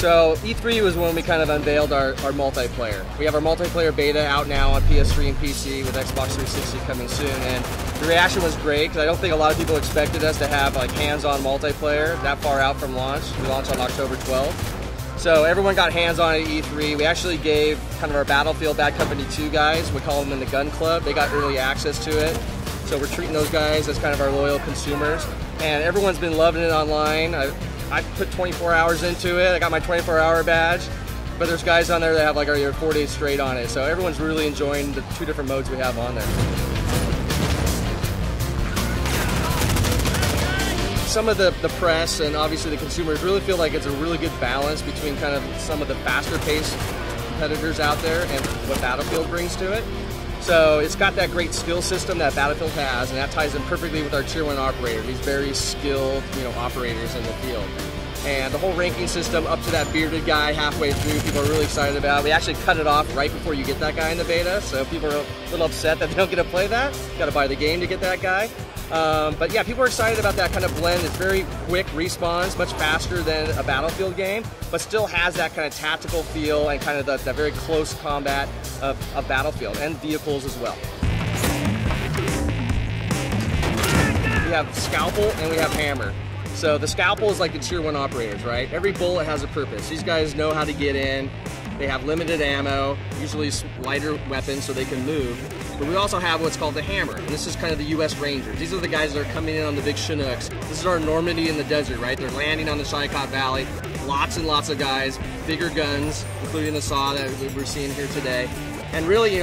So E3 was when we kind of unveiled our multiplayer. We have our multiplayer beta out now on PS3 and PC with Xbox 360 coming soon, and the reaction was great because I don't think a lot of people expected us to have like hands-on multiplayer that far out from launch. We launched on October 12th. So everyone got hands-on at E3. We actually gave kind of our Battlefield Bad Company 2 guys, we call them in the gun club, they got early access to it. So we're treating those guys as kind of our loyal consumers. And everyone's been loving it online. I put 24 hours into it. I got my 24-hour badge. But there's guys on there that have like already 4 days straight on it. So everyone's really enjoying the 2 different modes we have on there. Some of the press and obviously the consumers really feel like it's a really good balance between kind of some of the faster paced competitors out there and what Battlefield brings to it. So it's got that great skill system that Battlefield has, and that ties in perfectly with our Tier 1 operator, these very skilled, operators in the field. And the whole ranking system up to that bearded guy halfway through, people are really excited about. We actually cut it off right before you get that guy in the beta, so people are a little upset that they don't get to play that. You gotta buy the game to get that guy. But yeah, people are excited about that kind of blend. It's very quick respawns, much faster than a Battlefield game, but still has that kind of tactical feel and kind of that very close combat of Battlefield, and vehicles as well. We have Scalpel and we have Hammer. So the Scalpel is like the Tier 1 operators, right? Every bullet has a purpose. These guys know how to get in. They have limited ammo, usually lighter weapons so they can move. But we also have what's called the Hammer, and this is kind of the US Rangers. These are the guys that are coming in on the big Chinooks. This is our Normandy in the desert, right? They're landing on the Shikot Valley. Lots and lots of guys, bigger guns, including the SAW that we're seeing here today. And really,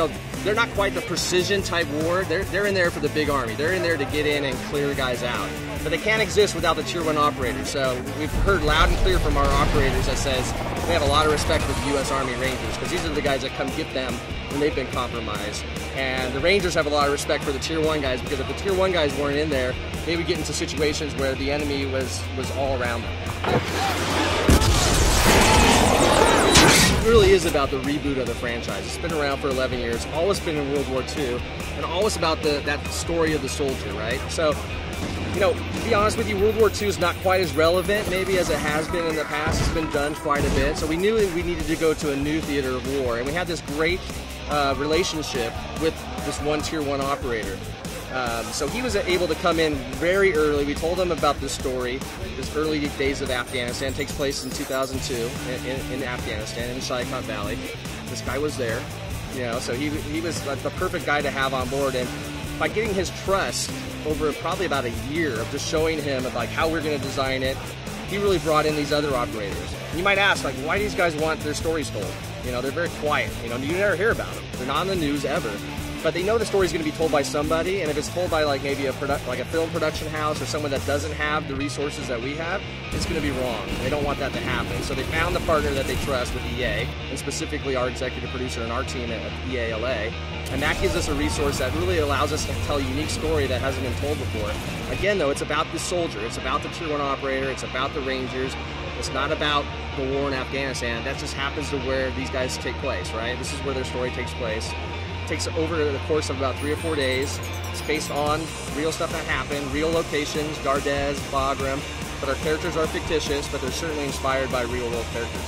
they're not quite the precision type war. They're in there for the big army. They're in there to get in and clear guys out. But they can't exist without the Tier 1 operators. So we've heard loud and clear from our operators that says they have a lot of respect for the US Army Rangers, because these are the guys that come get them when they've been compromised. And the Rangers have a lot of respect for the Tier 1 guys, because if the Tier 1 guys weren't in there, they would get into situations where the enemy was all around them. It really is about the reboot of the franchise. It's been around for 11 years, always been in World War II, and always about that story of the soldier, right? So, to be honest with you, World War II is not quite as relevant maybe as it has been in the past. It's been done quite a bit. So we knew we needed to go to a new theater of war, and we had this great relationship with this one Tier 1 operator. So he was able to come in very early. We told him about this story. This early days of Afghanistan takes place in 2002 in Afghanistan, in the Shikot Valley. This guy was there, so he was the perfect guy to have on board. And by getting his trust over probably about a year of just showing him like how we're going to design it, he really brought in these other operators. And you might ask, like, why do these guys want their stories told? They're very quiet. You never hear about them. They're not on the news ever. But they know the story's going to be told by somebody, and if it's told by like maybe a film production house or someone that doesn't have the resources that we have, it's going to be wrong. They don't want that to happen. So they found the partner that they trust with EA, and specifically our executive producer and our team at EA LA. And that gives us a resource that really allows us to tell a unique story that hasn't been told before. Again though, it's about the soldier, it's about the Tier 1 operator, it's about the Rangers. It's not about the war in Afghanistan. That just happens to where these guys take place, right? This is where their story takes place. It takes over the course of about 3 or 4 days. It's based on real stuff that happened, real locations, Gardez, Bagram, but our characters are fictitious, but they're certainly inspired by real world characters.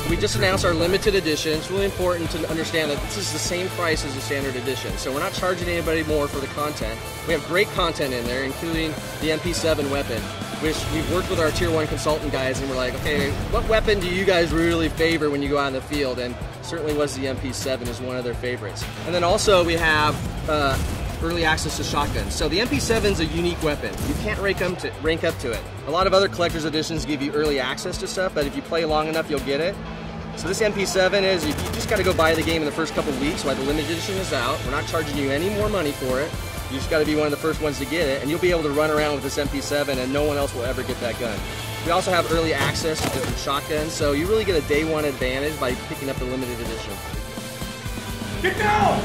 We just announced our limited edition. It's really important to understand that this is the same price as the standard edition. So we're not charging anybody more for the content. We have great content in there, including the MP7 weapon, which we've worked with our Tier 1 consultant guys, and we're like, okay, what weapon do you guys really favor when you go out in the field? And certainly was the MP7 is one of their favorites. And then also we have early access to shotguns. So the MP7 is a unique weapon. You can't rank up to it. A lot of other collector's editions give you early access to stuff, but if you play long enough, you'll get it. So this MP7 is, you just got to go buy the game in the first couple weeks while the limited edition is out. We're not charging you any more money for it. You just got to be one of the first ones to get it, and you'll be able to run around with this MP7 and no one else will ever get that gun. We also have early access to different shotguns, so you really get a day one advantage by picking up the limited edition. Get down!